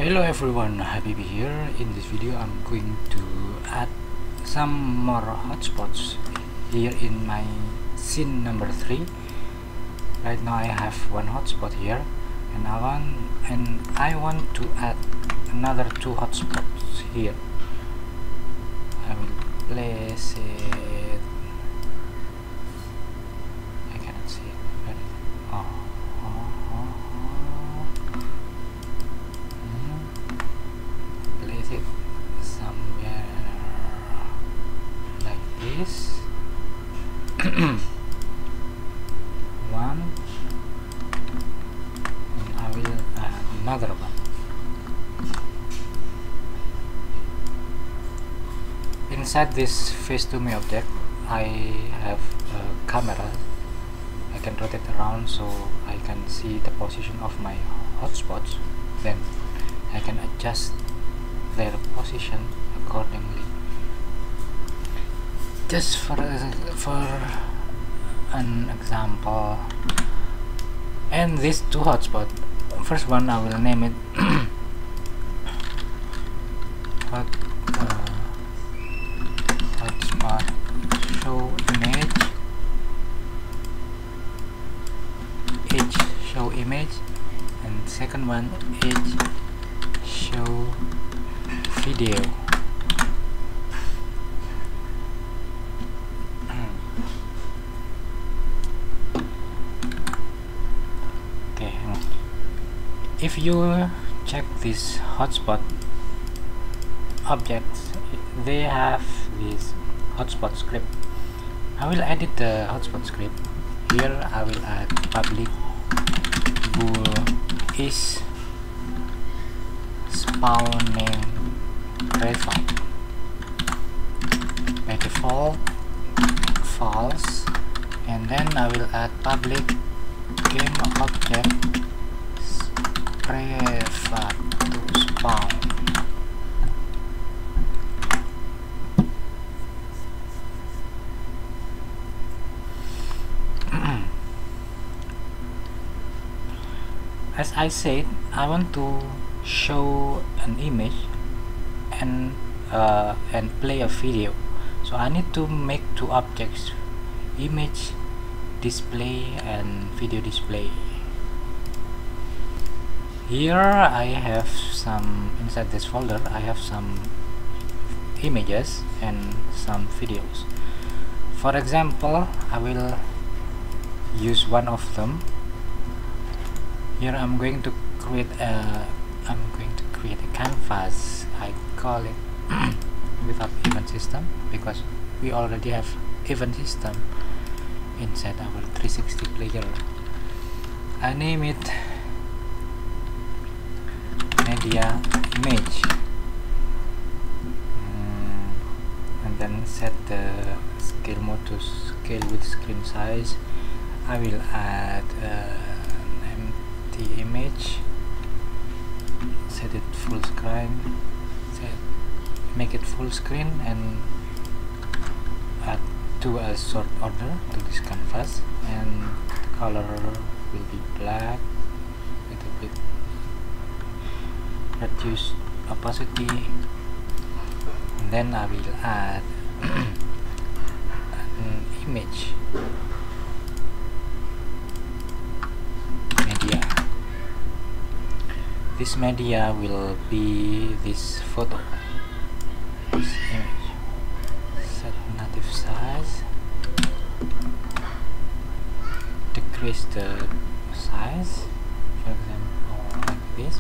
Hello everyone, Habibie here. In this video I'm going to add some more hotspots here in my scene number 3. Right now I have one hotspot here, and I want to add another 2 hotspots here. I will place it. I cannot see it. Where is it? Place it somewhere like this. One, and I will add another one. Inside this face2me object I have a camera. I can rotate around so I can see the position of my hotspots. Then I can adjust their position accordingly. Just for an example, and these 2 hotspots, first one I will name it hotspot show image, show image, and second one show video. Okay, if you check this hotspot objects, they have this hotspot script. I will edit the hotspot script. Here I will add public bool is spawning result. By default false, and then I will add public game object prefab to spawn. As I said, I want to show an image and play a video, so I need to make 2 objects: image display and video display. Here I have some, inside this folder I have some images and some videos. For example, I will use one of them. Here I'm going to create a canvas. I call it without event system because we already have event system inside our 360 player. I name it media image, and then set the scale mode to scale with screen size. I will add the image, set it full screen, make it full screen, and add to a sort order to this canvas, and the color will be black, little bit reduce opacity, and then I will add an image media. This media will be this photo, this image. Set native size, decrease the size, for example like this,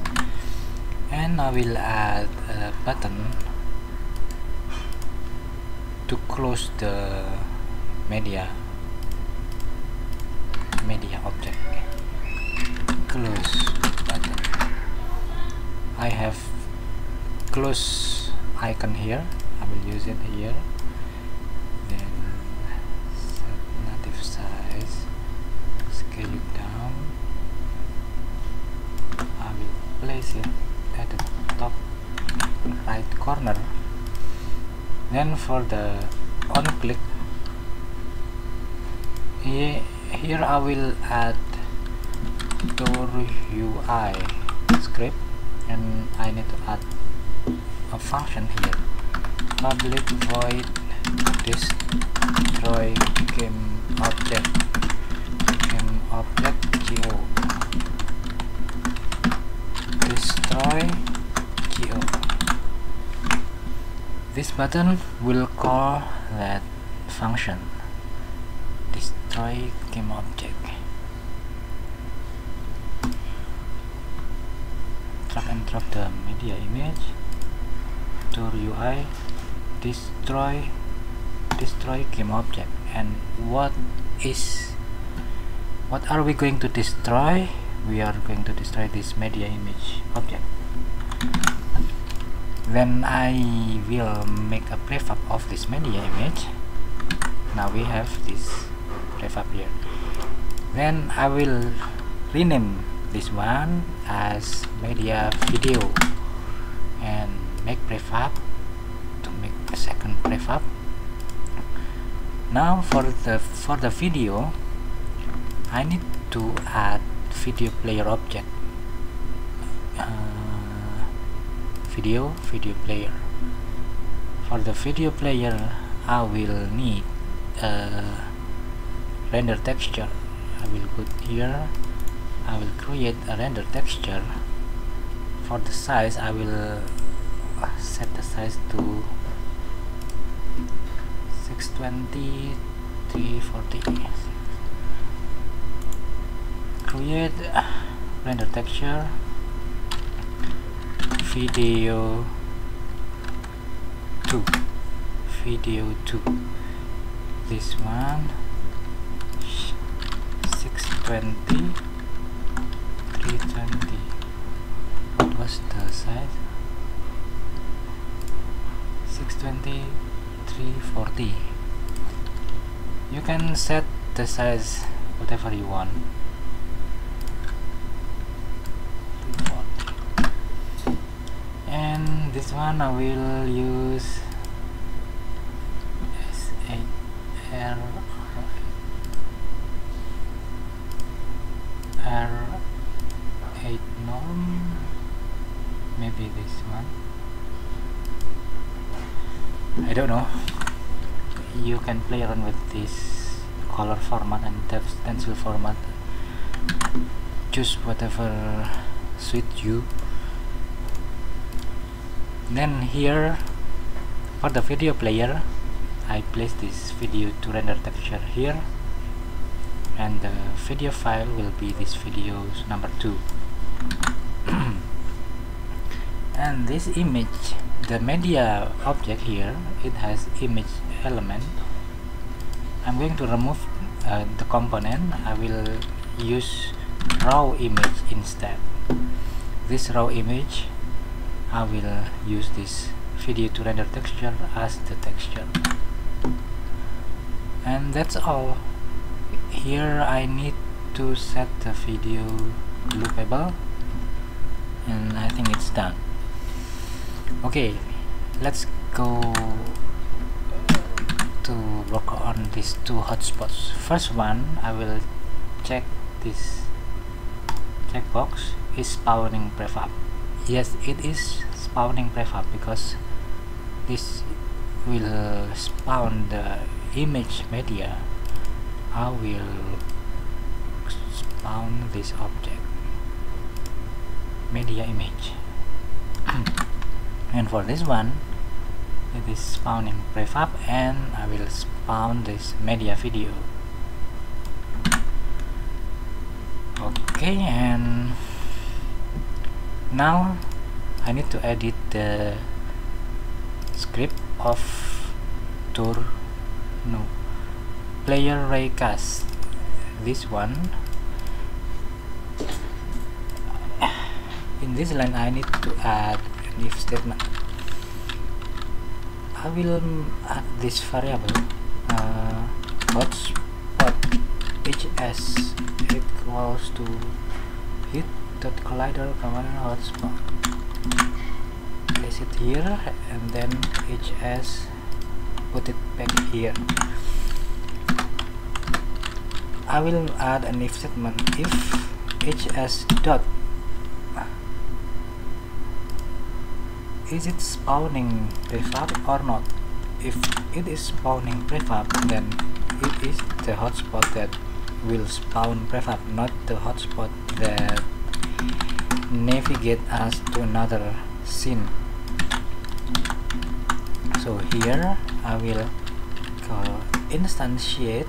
and I will add a button to close the media object. Close button. I have close icon here. I will use it here. Then set native size, scale it down. I will place it at the top right corner. Then for the on click, here I will add Door UI script and I need to add a function here, public void destroy game object go destroy go. This button will call that function destroy game object. Drag and drop the media image to UI destroy game object. And what are we going to destroy? We are going to destroy this media image object. Then I will make a prefab of this media image. Now we have this prefab here. Then I will rename this one as media video and make prefab to make a second prefab. Now for the video, I need to add video player object. Video player. For the video player, I will need render texture. I will go here. I will create a render texture. For the size, I will set the size to 620 340. Create render texture video 2. This one 620 320. What was the size? 620 340. You can set the size whatever you want. And this one I will use S8R8 norm, maybe this one, I don't know. You can play around with this color format and stencil format, choose whatever suits you. Then here for the video player, I place this video to render texture here, and the video file will be this video number 2. And this image, the media object here, it has image element. I'm going to remove the component. I will use raw image instead. This raw image, I will use this video to render texture as the texture. And that's all. Here I need to set the video loopable, and I think it's done. Okay, let's go to work on these 2 hotspots. First one, I will check this checkbox is spawning prefab. Yes, it is spawning prefab because this will spawn the image media. I will spawn this object media image. And for this one, it is spawning prefab, and I will spawn this media video. Okay, and now I need to edit the script of player raycast. This one, in this line I need to add an if statement. I will add this variable hotspot hs equals to hit.collider hotspot. Place it here, and then hs put it back here. I will add an if statement. If hs dot is it spawning prefab or not? If it is spawning prefab, then it is the hotspot that will spawn prefab, not the hotspot that navigate us to another scene. So here I will go instantiate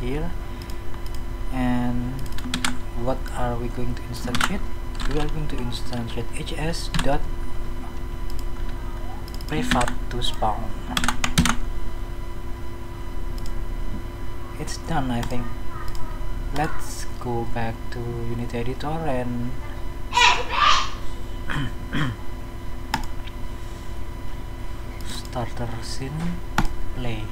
here, and what are we going to instantiate? We are going to instantiate hs.prefab to spawn. It's done, I think. Let's go back to Unity Editor and starter scene, play.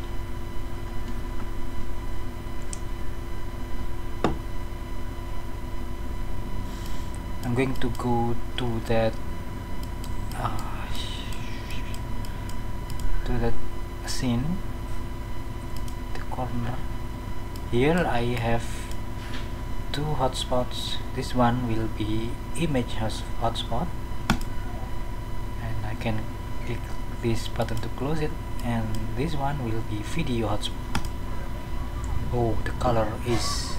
I'm going to go to that scene, the corner. Here I have two hotspots. This one will be image hotspot, and I can click this button to close it, and this one will be video hotspot. Oh, the color is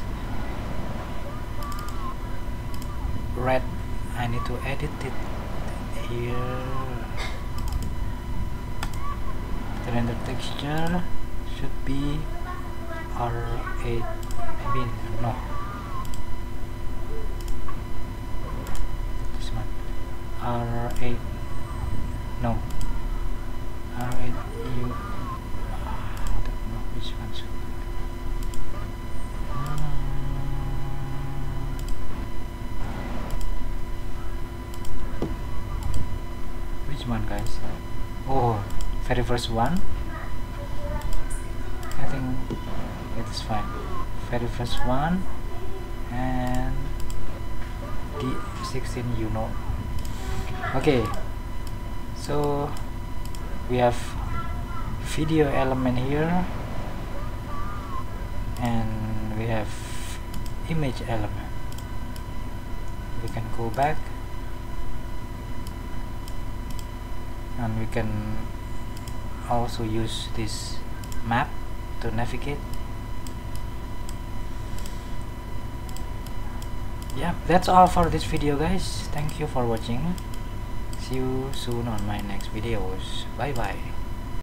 red. I need to edit it here. The render texture should be R8, maybe no, this one, R8, no, R8 U, I don't know which one should be. Which one, guys? Oh, very first one. I think it is fine. Very first one, and the 16, you know. Okay, so we have video element here, and we have image element. We can go back, and we can also use this map to navigate. Yeah, that's all for this video, guys. Thank you for watching. See you soon on my next videos. Bye bye.